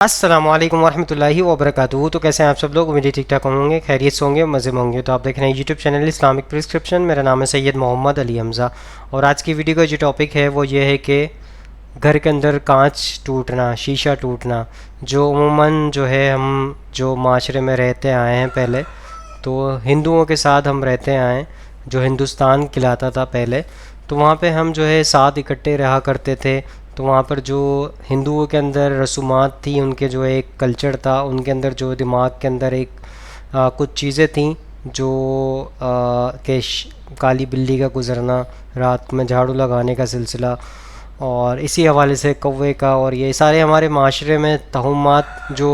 السلام علیکم ورحمۃ اللہ وبرکاتہ. تو کیسے ہیں آپ سب لوگ؟ مجھے ٹھیک ٹھاک ہوں گے، خیریت سے ہوں گے، مزے میں ہوں گے. تو آپ دیکھ رہے ہیں یوٹیوب چینل اسلامک پرسکرپشن. میرا نام ہے سید محمد علی حمزہ، اور آج کی ویڈیو کا جو ٹاپک ہے وہ یہ ہے کہ گھر کے اندر کانچ ٹوٹنا، شیشہ ٹوٹنا، جو عموماً جو ہے ہم جو معاشرے میں رہتے آئے ہیں پہلے، تو ہندوؤں کے ساتھ ہم رہتے آئے ہیں، جو ہندوستان کہلاتا تھا پہلے، تو وہاں پہ ہم جو ہے ساتھ اکٹھے رہا کرتے تھے. تو وہاں پر جو ہندوؤں کے اندر رسومات تھیں، ان کے جو ایک کلچر تھا، ان کے اندر جو دماغ کے اندر ایک کچھ چیزیں تھیں جو کہ کالی بلی کا گزرنا، رات میں جھاڑو لگانے کا سلسلہ، اور اسی حوالے سے کوے کا، اور یہ سارے ہمارے معاشرے میں توہمات جو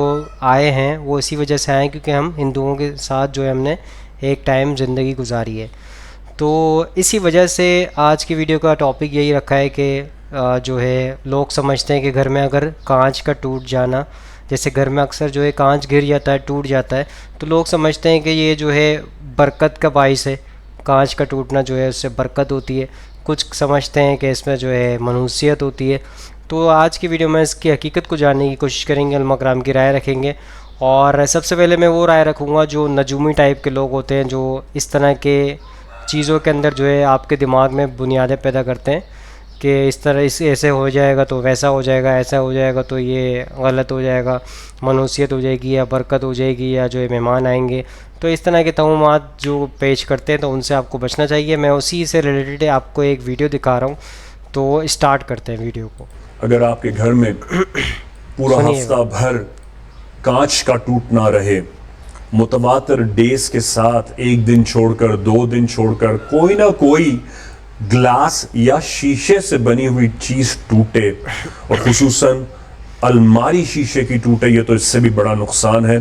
آئے ہیں وہ اسی وجہ سے آئے کیونکہ ہم ہندوؤں کے ساتھ جو ہے ہم نے ایک ٹائم زندگی گزاری ہے. تو اسی وجہ سے آج کی ویڈیو کا ٹاپک یہی رکھا ہے کہ جو ہے لوگ سمجھتے ہیں کہ گھر میں اگر کانچ کا ٹوٹ جانا، جیسے گھر میں اکثر جو ہے کانچ گر جاتا ہے، ٹوٹ جاتا ہے، تو لوگ سمجھتے ہیں کہ یہ جو ہے برکت کا باعث ہے، کانچ کا ٹوٹنا جو ہے اس سے برکت ہوتی ہے. کچھ سمجھتے ہیں کہ اس میں جو ہے منحوسیت ہوتی ہے. تو آج کی ویڈیو میں اس کی حقیقت کو جاننے کی کوشش کریں گے، علماء کرام کی رائے رکھیں گے. اور سب سے پہلے میں وہ رائے رکھوں گا جو نجومی ٹائپ کے لوگ ہوتے ہیں، جو اس طرح کے چیزوں کے اندر جو ہے آپ کے دماغ میں بنیادیں پیدا کرتے ہیں کہ اس طرح اس ایسے ہو جائے گا تو ویسا ہو جائے گا، ایسا ہو جائے گا تو یہ غلط ہو جائے گا، منحوسیت ہو جائے گی یا برکت ہو جائے گی یا جو ہے مہمان آئیں گے. تو اس طرح کے توہمات جو پیش کرتے ہیں تو ان سے آپ کو بچنا چاہیے. میں اسی سے ریلیٹڈ آپ کو ایک ویڈیو دکھا رہا ہوں، تو اسٹارٹ کرتے ہیں ویڈیو کو. اگر آپ کے گھر میں پورا سنیے گا. ہفتہ بھر کانچ کا ٹوٹنا رہے، متواتر ڈیز کے ساتھ ایک دن چھوڑ کر، 2 دن چھوڑ کر کوئی نہ کوئی گلاس یا شیشے سے بنی ہوئی چیز ٹوٹے، اور خصوصاً الماری شیشے کی ٹوٹے، یہ تو اس سے بھی بڑا نقصان ہے.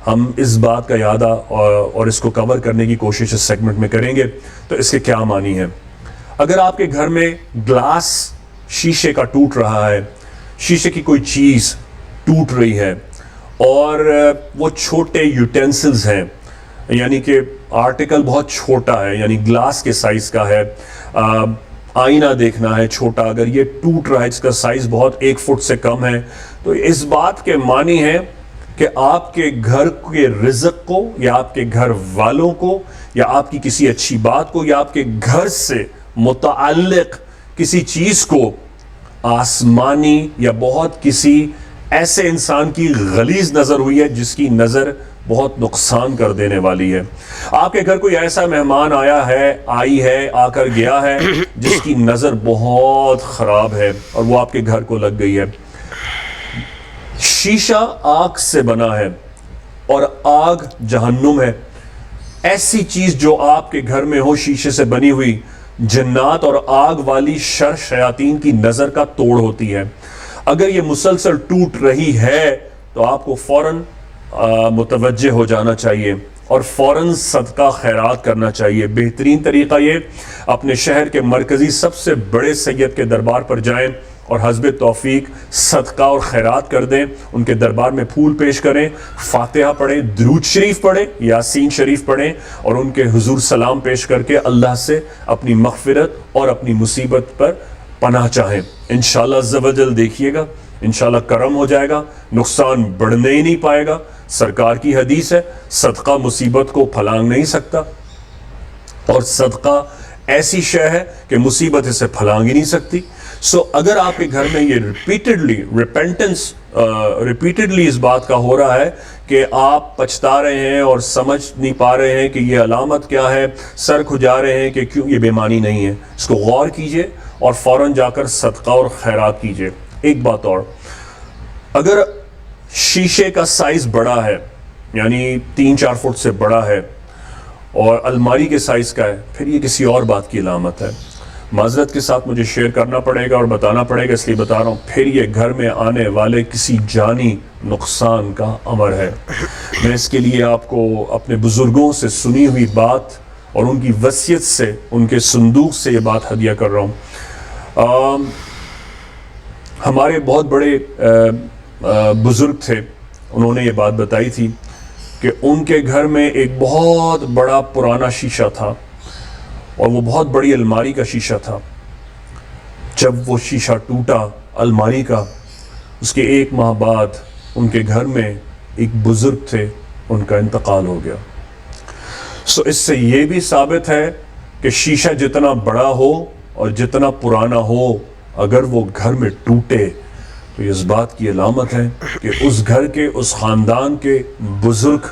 ہم اس بات کا اعادہ اور اس کو کور کرنے کی کوشش اس سیگمنٹ میں کریں گے. تو اس کے کیا معنی ہے؟ اگر آپ کے گھر میں گلاس شیشے کا ٹوٹ رہا ہے، شیشے کی کوئی چیز ٹوٹ رہی ہے، اور وہ چھوٹے یوٹینسلز ہیں، یعنی کہ آرٹیکل بہت چھوٹا ہے، یعنی گلاس کے سائز کا ہے، آئینہ دیکھنا ہے چھوٹا، اگر یہ ٹوٹ رہا ہے، اس کا سائز بہت 1 فٹ سے کم ہے، تو اس بات کے معنی ہے کہ آپ کے گھر کے رزق کو، یا آپ کے گھر والوں کو، یا آپ کی کسی اچھی بات کو، یا آپ کے گھر سے متعلق کسی چیز کو آسمانی یا بہت کسی ایسے انسان کی غلیظ نظر ہوئی ہے جس کی نظر بہت نقصان کر دینے والی ہے. آپ کے گھر کوئی ایسا مہمان آیا ہے، آئی ہے، آ کر گیا ہے جس کی نظر بہت خراب ہے اور وہ آپ کے گھر کو لگ گئی ہے. شیشہ آگ سے بنا ہے اور آگ جہنم ہے. ایسی چیز جو آپ کے گھر میں ہو شیشے سے بنی ہوئی، جنات اور آگ والی شر شیاطین کی نظر کا توڑ ہوتی ہے. اگر یہ مسلسل ٹوٹ رہی ہے تو آپ کو فوراً متوجہ ہو جانا چاہیے اور فوراً صدقہ خیرات کرنا چاہیے. بہترین طریقہ یہ، اپنے شہر کے مرکزی سب سے بڑے سید کے دربار پر جائیں اور حسب توفیق صدقہ اور خیرات کر دیں. ان کے دربار میں پھول پیش کریں، فاتحہ پڑھیں، درود شریف پڑھیں، یاسین شریف پڑھیں، اور ان کے حضور سلام پیش کر کے اللہ سے اپنی مغفرت اور اپنی مصیبت پر پناہ چاہیں. انشاءاللہ عز و جل دیکھیے گا، انشاءاللہ کرم ہو جائے گا، نقصان بڑھنے ہی نہیں پائے گا. سرکار کی حدیث ہے، صدقہ مصیبت کو پھلانگ نہیں سکتا، اور صدقہ ایسی شے ہے کہ مصیبت اسے پھلانگ ہی نہیں سکتی. سو اگر آپ کے گھر میں یہ ریپیٹڈلی اس بات کا ہو رہا ہے کہ آپ پچھتا رہے ہیں اور سمجھ نہیں پا رہے ہیں کہ یہ علامت کیا ہے، سر کھجا رہے ہیں کہ کیوں یہ بیمانی نہیں ہے، اس کو غور کیجئے اور فوراً جا کر صدقہ اور خیرات کیجئے. ایک بات اور، اگر شیشے کا سائز بڑا ہے، یعنی 3-4 فٹ سے بڑا ہے اور الماری کے سائز کا ہے، پھر یہ کسی اور بات کی علامت ہے. معذرت کے ساتھ مجھے شیئر کرنا پڑے گا اور بتانا پڑے گا، اس لیے بتا رہا ہوں، پھر یہ گھر میں آنے والے کسی جانی نقصان کا امر ہے. میں اس کے لیے آپ کو اپنے بزرگوں سے سنی ہوئی بات اور ان کی وصیت سے، ان کے صندوق سے یہ بات ہدیہ کر رہا ہوں. ہمارے بہت بڑے بزرگ تھے، انہوں نے یہ بات بتائی تھی کہ ان کے گھر میں ایک بہت بڑا پرانا شیشہ تھا، اور وہ بہت بڑی الماری کا شیشہ تھا. جب وہ شیشہ ٹوٹا الماری کا، اس کے 1 ماہ بعد ان کے گھر میں ایک بزرگ تھے, ان کا انتقال ہو گیا. سو اس سے یہ بھی ثابت ہے کہ شیشہ جتنا بڑا ہو اور جتنا پرانا ہو, اگر وہ گھر میں ٹوٹے تو اس بات کی علامت ہے کہ اس گھر کے, اس خاندان کے بزرگ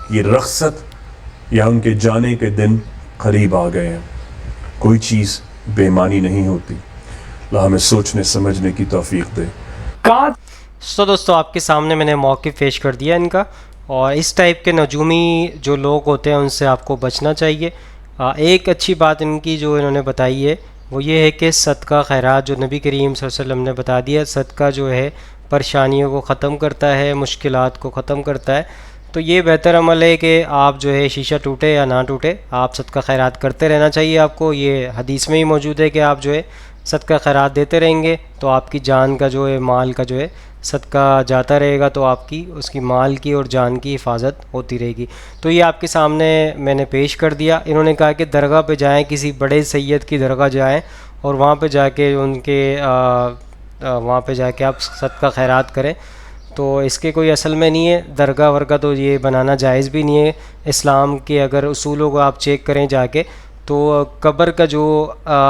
کی رخصت یا ان کے جانے کے دن قریب آ گئے ہیں. کوئی چیز بے معنی نہیں ہوتی. اللہ ہمیں سوچنے سمجھنے کی توفیق دے. سو دوستو آپ کے سامنے میں نے موقف پیش کر دیا ان کا, اور اس ٹائپ کے نجومی جو لوگ ہوتے ہیں ان سے آپ کو بچنا چاہیے. ایک اچھی بات ان کی جو انہوں نے بتائی ہے وہ یہ ہے کہ صدقہ خیرات, جو نبی کریم صلی اللہ علیہ وسلم نے بتا دیا, صدقہ جو ہے پریشانیوں کو ختم کرتا ہے, مشکلات کو ختم کرتا ہے. تو یہ بہتر عمل ہے کہ آپ جو ہے شیشہ ٹوٹے یا نہ ٹوٹے, آپ صدقہ خیرات کرتے رہنا چاہیے آپ کو. یہ حدیث میں ہی موجود ہے کہ آپ جو ہے صدقہ خیرات دیتے رہیں گے تو آپ کی جان کا جو ہے, مال کا جو ہے صدقہ جاتا رہے گا, تو آپ کی اس کی مال کی اور جان کی حفاظت ہوتی رہے گی. تو یہ آپ کے سامنے میں نے پیش کر دیا. انہوں نے کہا کہ درگاہ پہ جائیں, کسی بڑے سید کی درگاہ جائیں اور وہاں پہ جا کے ان کے وہاں پہ جا کے آپ صدقہ خیرات کریں. تو اس کے کوئی اصل میں نہیں ہے. درگاہ ورگاہ تو یہ بنانا جائز بھی نہیں ہے. اسلام کے اگر اصولوں کو آپ چیک کریں جا کے, تو قبر کا جو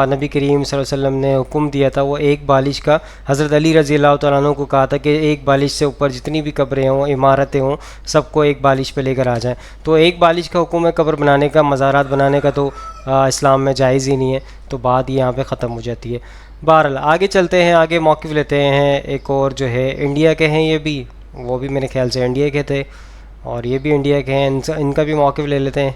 نبی کریم صلی اللہ علیہ وسلم نے حکم دیا تھا وہ ایک بالش کا, حضرت علی رضی اللہ تعالیٰ عنہ کو کہا تھا کہ ایک بالش سے اوپر جتنی بھی قبریں ہوں, عمارتیں ہوں, سب کو ایک بالش پہ لے کر آ جائیں. تو ایک بالش کا حکم ہے قبر بنانے کا, مزارات بنانے کا تو اسلام میں جائز ہی نہیں ہے. تو بات یہاں پہ ختم ہو جاتی ہے. بہرحال آگے چلتے ہیں, آگے موقف لیتے ہیں. ایک اور جو ہے انڈیا کے ہیں, یہ بھی, وہ بھی میرے خیال سے انڈیا کے تھے اور یہ بھی انڈیا کے ہیں. ان کا بھی موقف لے لیتے ہیں.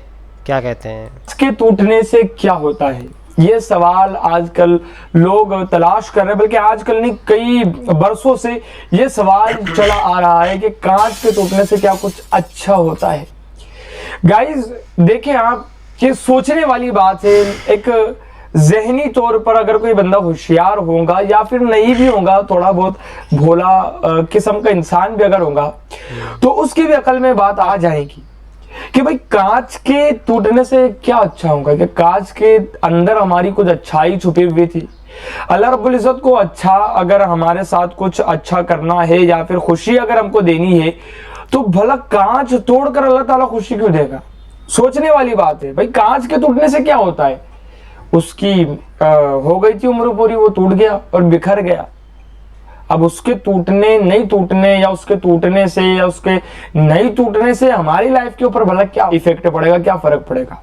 کیا کہتے ہیں؟ اس کے ٹوٹنے سے کیا ہوتا ہے, یہ سوال آج کل لوگ تلاش کر رہے ہیں, بلکہ آج کل نہیں کئی برسوں سے یہ سوال چلا آ رہا ہے کہ کانچ کے ٹوٹنے سے کیا کچھ اچھا ہوتا ہے. گائز دیکھیں آپ, یہ سوچنے والی بات ہے. ایک ذہنی طور پر اگر کوئی بندہ ہوشیار ہوگا یا پھر نہیں بھی ہوگا, تھوڑا بہت بھولا قسم کا انسان بھی اگر ہوگا, تو اس کی بھی عقل میں بات آ جائے گی کہ بھئی کانچ کے ٹوٹنے سے کیا اچھا ہوگا, کہ کانچ کے اندر ہماری کچھ اچھائی چھپی ہوئی تھی. اللہ رب العزت کو اچھا اگر ہمارے ساتھ کچھ اچھا کرنا ہے یا پھر خوشی اگر ہم کو دینی ہے, تو بھلا کانچ توڑ کر اللہ تعالیٰ خوشی کیوں دے گا؟ سوچنے والی بات ہے. بھئی کانچ کے ٹوٹنے سے کیا ہوتا ہے؟ اس کی ہو گئی تھی عمر پوری, وہ ٹوٹ گیا اور بکھر گیا. اب اس کے ٹوٹنے, نہیں ٹوٹنے, یا اس کے ٹوٹنے سے یا اس کے نہیں ٹوٹنے سے ہماری لائف کے اوپر بھلا کیا ایفیکٹ پڑے گا, کیا فرق پڑے گا؟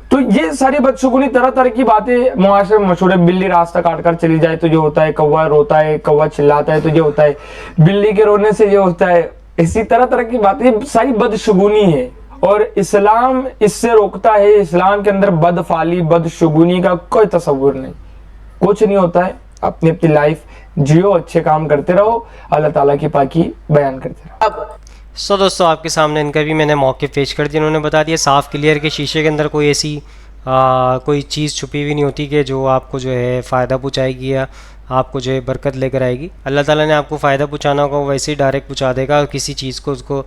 تو یہ ساری بدشگونی طرح طرح کی باتیں معاشرے میں مشہور ہے. بلی راستہ کاٹ کر چلی جائے تو یہ ہوتا ہے, کوا روتا ہے, کوا چلاتا ہے تو یہ ہوتا ہے, بلی کے رونے سے یہ ہوتا ہے. اسی طرح طرح کی باتیں, ساری بدشگونی ہے اور اسلام اس سے روکتا ہے. اسلام کے اندر بدفعلی, بدشگونی کا کوئی تصور نہیں, کچھ نہیں ہوتا ہے. اپنی اپنی لائف جیو, اچھے کام کرتے رہو, اللہ تعالیٰ کی پاکی بیان کرتے رہو. سو دوستو آپ کے سامنے ان کا بھی میں نے موقف پیش کر دیا. انہوں نے بتا دیا صاف کلیئر کہ شیشے کے اندر کوئی ایسی کوئی چیز چھپی ہوئی نہیں ہوتی کہ جو آپ کو جو ہے فائدہ پہنچائے گی یا آپ کو جو ہے برکت لے کر آئے گی. اللہ تعالیٰ نے آپ کو فائدہ پہنچانا ہوگا ویسے ہی ڈائریکٹ پہنچا دے گا. کسی چیز کو اس کو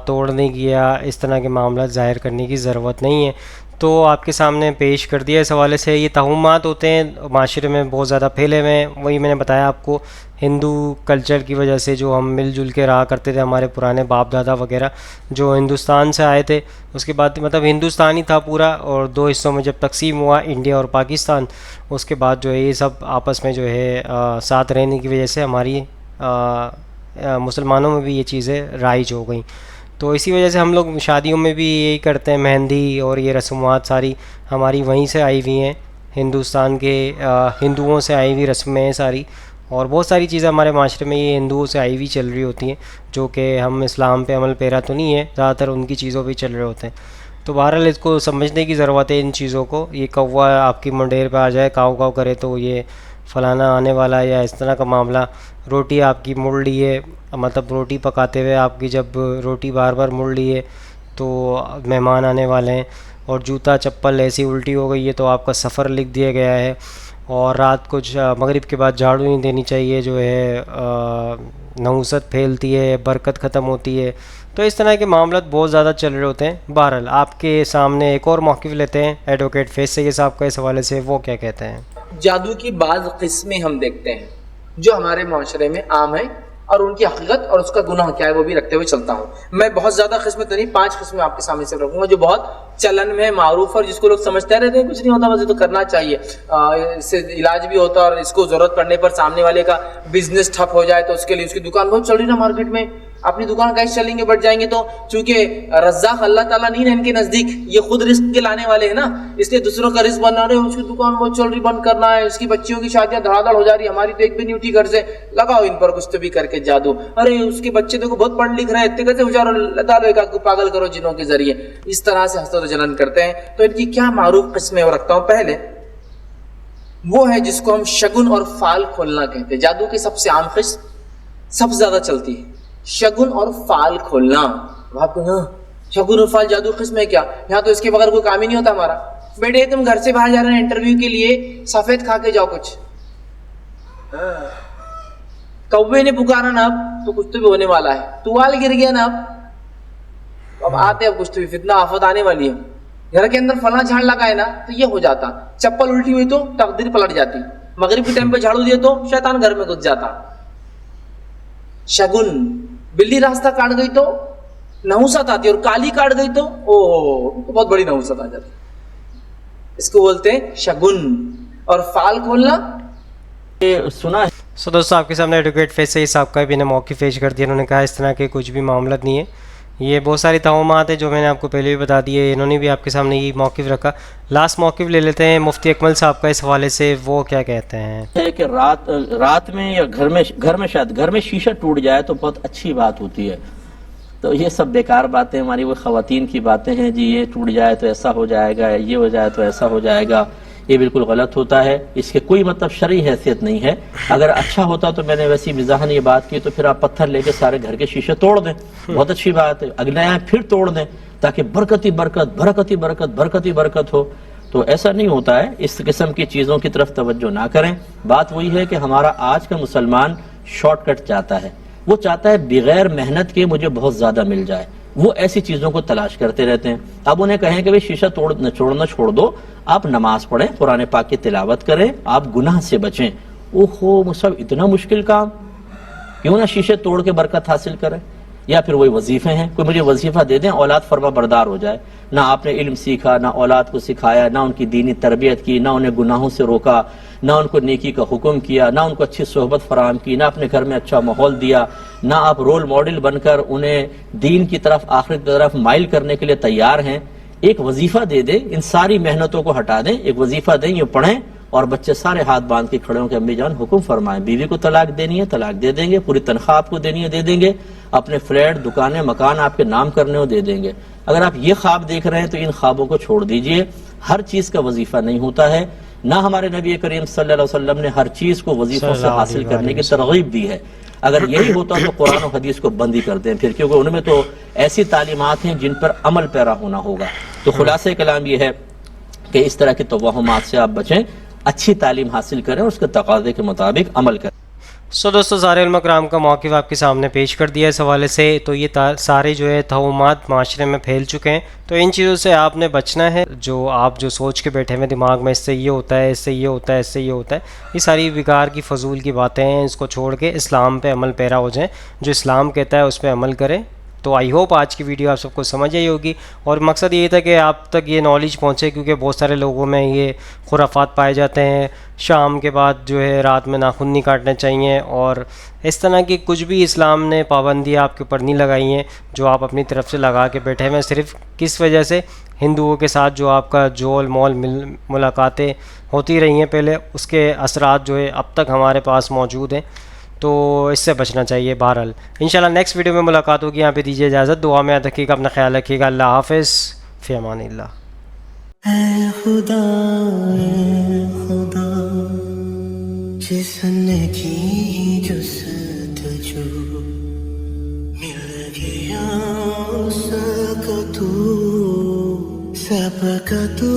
توڑنے کی یا اس طرح کے معاملات ظاہر کرنے کی ضرورت نہیں ہے. تو آپ کے سامنے پیش کر دیا. اس حوالے سے یہ توہمات ہوتے ہیں معاشرے میں بہت زیادہ پھیلے ہوئے ہیں. وہی میں نے بتایا آپ کو, ہندو کلچر کی وجہ سے جو ہم مل جل کے رہا کرتے تھے, ہمارے پرانے باپ دادا وغیرہ جو ہندوستان سے آئے تھے, اس کے بعد مطلب ہندوستان ہی تھا پورا, اور دو حصوں میں جب تقسیم ہوا انڈیا اور پاکستان, اس کے بعد جو ہے یہ سب آپس میں جو ہے ساتھ رہنے کی وجہ سے ہماری مسلمانوں میں بھی یہ چیزیں رائج ہو گئیں. تو اسی وجہ سے ہم لوگ شادیوں میں بھی یہی کرتے ہیں, مہندی اور یہ رسومات ساری ہماری وہیں سے آئی ہوئی ہیں, ہندوستان کے ہندوؤں سے آئی ہوئی رسمیں ہیں ساری, اور بہت ساری چیزیں ہمارے معاشرے میں یہ ہندوؤں سے آئی ہوئی چل رہی ہوتی ہیں, جو کہ ہم اسلام پہ عمل پیرا تو نہیں ہے, زیادہ تر ان کی چیزوں پہ چل رہے ہوتے ہیں. تو بہرحال اس کو سمجھنے کی ضرورت ہے ان چیزوں کو. یہ کوا آپ کی منڈیر پہ آ جائے, کاؤ کاؤ کرے تو یہ فلانا آنے والا یا اس طرح کا معاملہ. روٹی آپ کی مڑ لی ہے, مطلب روٹی پکاتے ہوئے آپ کی جب روٹی بار بار مڑ لی ہے تو مہمان آنے والے ہیں, اور جوتا چپل ایسی الٹی ہو گئی ہے تو آپ کا سفر لکھ دیا گیا ہے, اور رات کو مغرب کے بعد جھاڑو نہیں دینی چاہیے, جو ہے نحوست پھیلتی ہے, برکت ختم ہوتی ہے. تو اس طرح کے معاملات بہت زیادہ چل رہے ہوتے ہیں. بہرحال آپ کے سامنے ایک اور موقف لیتے ہیں ایڈوکیٹ فیض سید صاحب کا اس حوالے سے, وہ کیا کہتے ہیں. جادو کی بعض قسمیں ہم دیکھتے ہیں جو ہمارے معاشرے میں عام ہیں, اور ان کی حقیقت اور اس کا گناہ کیا ہے وہ بھی رکھتے ہوئے چلتا ہوں. میں بہت زیادہ قسمیں تو نہیں, 5 قسمیں آپ کے سامنے سے رکھوں گا جو بہت چلن میں معروف اور جس کو لوگ سمجھتے رہتے ہیں کچھ نہیں ہوتا, بس یہ تو کرنا چاہیے, اس سے علاج بھی ہوتا ہے, اور اس کو ضرورت پڑنے پر سامنے والے کا بزنس ٹھپ ہو جائے تو اس کے لیے, اس کی دکان بہت چل رہی نا مارکیٹ میں, اپنی دکان کیسے چلیں گے, بڑھ جائیں گے, تو چونکہ رزاق اللہ تعالیٰ نہیں ہے ان کے نزدیک, یہ خود رزق کے لانے والے ہیں نا, اس لیے دوسروں کا رزق بنا رہے ہیں, اس کی دکان بہت چل رہی بند کرنا ہے, اس کی بچیوں کی شادیاں دھڑا دھڑ ہو جا رہی, ہماری تو ایک بھی نہیں اٹھی گھر سے, لگاؤ ان پر کچھ تو بھی کر کے جادو, ارے اس کے بچے دیکھو بہت پڑھ لکھ رہے ہیں, اتنے کیسے ہوشیار, ڈالو ایک آدھ کو پاگل کرو جنوں کے ذریعے, اس طرح سے حسد و جلن کرتے ہیں. تو ان کی کیا معروف قسمیں اور رکھتا ہوں. پہلے وہ ہے جس کو ہم شگن اور فال کھولنا کہتے ہیں. جادو کی سب سے عام قسم سب سے زیادہ چلتی ہے شگن اور فال کھولنا. آپ کو شگن اور فال جادو قسم ہے کیا, یہاں تو اس کے بغیر کوئی کام ہی نہیں ہوتا ہمارا. بیٹے تم گھر سے باہر جا رہے ہیں انٹرویو کے لیے, سفید کھا کے جاؤ کچھ, کوے نے پکارا نا اب تو کچھ تو بھی ہونے والا ہے, توال گر گیا نا اب آتے اب کچھ تو بھی فتنہ آفت آنے والی ہے. گھر کے اندر فلاں جھاڑ لگائے نا تو یہ ہو جاتا, چپل الٹی ہوئی تو تقدیر پلٹ جاتی, مغرب کے ٹائم پہ جھاڑو دیا تو شیطان گھر میں گھس جاتا. شگن, بلی راستہ کاٹ گئی تو نحوست آتی, اور کالی کاٹ گئی تو بہت بڑی نحوست آ جاتی, اس کو بولتے ہیں شگن. اور فال کھولنا سنا ہے. سو دوستوں آپ کے سامنے ایڈوکیٹ فیصل صاحب کا بھی نے موقف پیش کر دیا. انہوں نے کہا اس طرح کے کچھ بھی معاملات نہیں ہے, یہ بہت ساری توہمات ہیں جو میں نے آپ کو پہلے بھی بتا دیے, انہوں نے بھی آپ کے سامنے یہ موقف رکھا. لاسٹ موقف لے لیتے ہیں مفتی اکمل صاحب کا اس حوالے سے, وہ کیا کہتے ہیں. ہے کہ رات میں یا گھر میں شیشہ ٹوٹ جائے تو بہت اچھی بات ہوتی ہے. تو یہ سب بیکار باتیں ہماری وہ خواتین کی باتیں ہیں جی, یہ ٹوٹ جائے تو ایسا ہو جائے گا, یہ ہو جائے تو ایسا ہو جائے گا, یہ بالکل غلط ہوتا ہے. اس کے کوئی مطلب شرعی حیثیت نہیں ہے. اگر اچھا ہوتا تو میں نے ویسی مزاحن یہ بات کی تو پھر آپ پتھر لے کے سارے گھر کے شیشے توڑ دیں, بہت اچھی بات ہے. اگلے آئیں پھر توڑ دیں تاکہ برکتی برکت برکتی برکت برکتی برکت ہو. تو ایسا نہیں ہوتا ہے, اس قسم کی چیزوں کی طرف توجہ نہ کریں. بات وہی ہے کہ ہمارا آج کا مسلمان شارٹ کٹ چاہتا ہے, وہ چاہتا ہے بغیر محنت کے مجھے بہت زیادہ مل جائے, وہ ایسی چیزوں کو تلاش کرتے رہتے ہیں. اب انہیں کہیں کہ شیشہ چھوڑنا چھوڑ دو, آپ نماز پڑھیں, قرآن پاک کی تلاوت کریں, آپ گناہ سے بچیں. اوہو مصعب اتنا مشکل کام, کیوں نہ شیشے توڑ کے برکت حاصل کریں. یا پھر وہی وظیفے ہیں, کوئی مجھے وظیفہ دے دیں, اولاد فرما بردار ہو جائے. نہ آپ نے علم سیکھا, نہ اولاد کو سکھایا, نہ ان کی دینی تربیت کی, نہ انہیں گناہوں سے روکا, نہ ان کو نیکی کا حکم کیا, نہ ان کو اچھی صحبت فراہم کی, نہ اپنے گھر میں اچھا ماحول دیا, نہ آپ رول ماڈل بن کر انہیں دین کی طرف آخرت کی طرف مائل کرنے کے لیے تیار ہیں. ایک وظیفہ دے دیں, ان ساری محنتوں کو ہٹا دیں, ایک وظیفہ دیں, یہ پڑھیں, اور بچے سارے ہاتھ باندھ کے کھڑے ہوں کہ امی جان حکم فرمائیں. بیوی کو طلاق دینی ہے طلاق دے دیں گے, پوری تنخواہ آپ کو دینی ہے دے دیں گے, اپنے فلیٹ دکانیں مکان آپ کے نام کرنے ہو دے دیں گے. اگر آپ یہ خواب دیکھ رہے ہیں تو ان خوابوں کو چھوڑ دیجئے. ہر چیز کا وظیفہ نہیں ہوتا ہے, نہ ہمارے نبی کریم صلی اللہ علیہ وسلم نے ہر چیز کو وظیفوں سے حاصل کرنے کی ترغیب دی ہے. اگر یہی ہوتا تو قرآن و حدیث کو بند ہی کر دیں پھر, کیونکہ ان میں تو ایسی تعلیمات ہیں جن پر عمل پیرا ہونا ہوگا. تو خلاصہ کلام یہ ہے کہ اس طرح کی توہمات سے آپ بچیں, اچھی تعلیم حاصل کریں, اس کے تقاضے کے مطابق عمل کریں. سو دوستو سارے علماء کرام کا موقف آپ کے سامنے پیش کر دیا اس حوالے سے. تو یہ سارے جو ہے توہمات معاشرے میں پھیل چکے ہیں, تو ان چیزوں سے آپ نے بچنا ہے. جو آپ جو سوچ کے بیٹھے ہوئے دماغ میں اس سے یہ ہوتا ہے, اس سے یہ ہوتا ہے, اس سے یہ ہوتا ہے, یہ ساری بیکار کی فضول کی باتیں ہیں. اس کو چھوڑ کے اسلام پہ عمل پیرا ہو جائیں, جو اسلام کہتا ہے اس پہ عمل کریں. تو آئی ہوپ آج کی ویڈیو آپ سب کو سمجھ آئی ہوگی, اور مقصد یہ تھا کہ آپ تک یہ نالج پہنچے, کیونکہ بہت سارے لوگوں میں یہ خرافات پائے جاتے ہیں. شام کے بعد جو ہے رات میں ناخن نہیں کاٹنے چاہیے, اور اس طرح کی کچھ بھی اسلام نے پابندیاں آپ کے اوپر نہیں لگائی ہیں جو آپ اپنی طرف سے لگا کے بیٹھے ہوئے. صرف کس وجہ سے ہندوؤں کے ساتھ جو آپ کا جول مول ملاقاتیں ہوتی رہی ہیں پہلے, اس کے اثرات جو ہے اب تک ہمارے پاس موجود ہیں. تو اس سے بچنا چاہیے. بہرحال انشاءاللہ نیکسٹ ویڈیو میں ملاقات ہوگی. یہاں پہ دیجیے اجازت, دعا میں یاد رکھیے گا, اپنا خیال رکھیے گا. اللہ حافظ, فی امان اللہ. اے خدا جس نے کی جستجو مل گیا اس کا تو سب کا تو